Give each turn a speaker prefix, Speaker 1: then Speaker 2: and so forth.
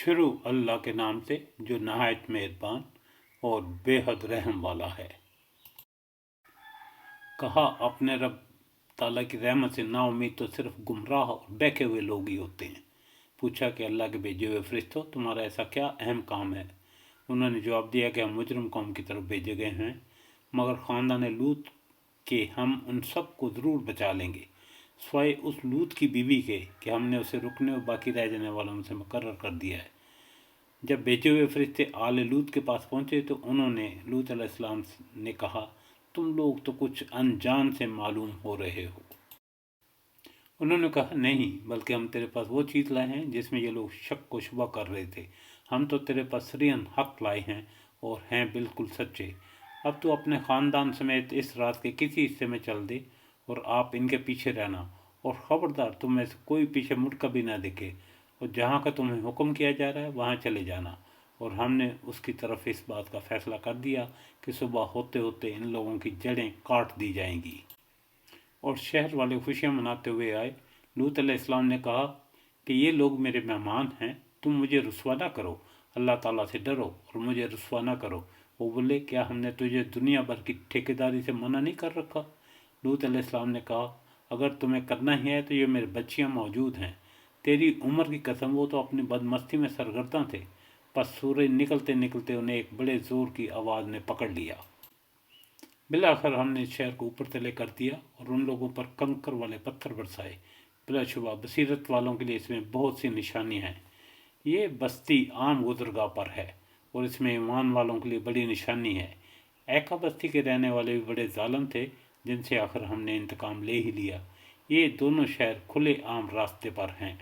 Speaker 1: شروع اللہ کے نام سے جو نہایت مہربان اور بے حد رحم والا ہے۔ کہا اپنے رب تعالیٰ کی رحمت سے نا امید تو صرف گمراہ اور بہکے ہوئے لوگ ہی ہوتے ہیں۔ پوچھا کہ اللہ کے بھیجے ہوئے فرشتوں تمہارا ایسا کیا اہم کام ہے؟ انہوں نے جواب دیا کہ ہم مجرم قوم کی طرف بھیجے گئے ہیں، مگر خاندان لوط کے ہم ان سب کو ضرور بچا لیں گے، سوائے اس لوط کی بیوی کے کہ ہم نے اسے رکنے اور باقی رہ جانے والوں سے مقرر کر دیا ہے۔ جب بھیجے ہوئے فرشتے آل لوط کے پاس پہنچے تو انہوں نے لوط علیہ السلام نے کہا، تم لوگ تو کچھ انجان سے معلوم ہو رہے ہو۔ انہوں نے کہا، نہیں، بلکہ ہم تیرے پاس وہ چیز لائے ہیں جس میں یہ لوگ شک و شبہ کر رہے تھے۔ ہم تو تیرے پاس صریحاً حق لائے ہیں اور ہیں بالکل سچے۔ اب تو اپنے خاندان سمیت اس رات کے کسی حصے میں چل دے اور آپ ان کے پیچھے رہنا، اور خبردار تم میں سے کوئی پیچھے مڑ کر بھی نہ دیکھے، اور جہاں کا تمہیں حکم کیا جا رہا ہے وہاں چلے جانا۔ اور ہم نے اس کی طرف اس بات کا فیصلہ کر دیا کہ صبح ہوتے ہوتے ان لوگوں کی جڑیں کاٹ دی جائیں گی۔ اور شہر والے خوشیاں مناتے ہوئے آئے۔ لوط علیہ السلام نے کہا کہ یہ لوگ میرے مہمان ہیں، تم مجھے رسوا نہ کرو، اللہ تعالیٰ سے ڈرو اور مجھے رسوا نہ کرو۔ وہ بولے، کیا ہم نے تجھے دنیا بھر کی ٹھیکیداری سے منع نہیں کر رکھا؟ لوط علیہ السلام نے کہا، اگر تمہیں کرنا ہی ہے تو یہ میرے بچیاں موجود ہیں، تیری عمر کی قسم وہ تو اپنی بدمستی میں سرگرداں تھے۔ پس سورج نکلتے نکلتے انہیں ایک بڑے زور کی آواز نے پکڑ لیا۔ بالآخر ہم نے اس شہر کو اوپر تلے کر دیا اور ان لوگوں پر کنکر والے پتھر برسائے۔ بلا شبہ بصیرت والوں کے لیے اس میں بہت سی نشانیاں ہیں۔ یہ بستی عام گزرگاہ پر ہے اور اس میں ایمان والوں کے لیے بڑی نشانی ہے۔ ایکا بستی کے رہنے والے بھی بڑے ظالم تھے جن سے آخر ہم نے انتقام لے ہی لیا۔ یہ دونوں شہر کھلے عام راستے پر ہیں۔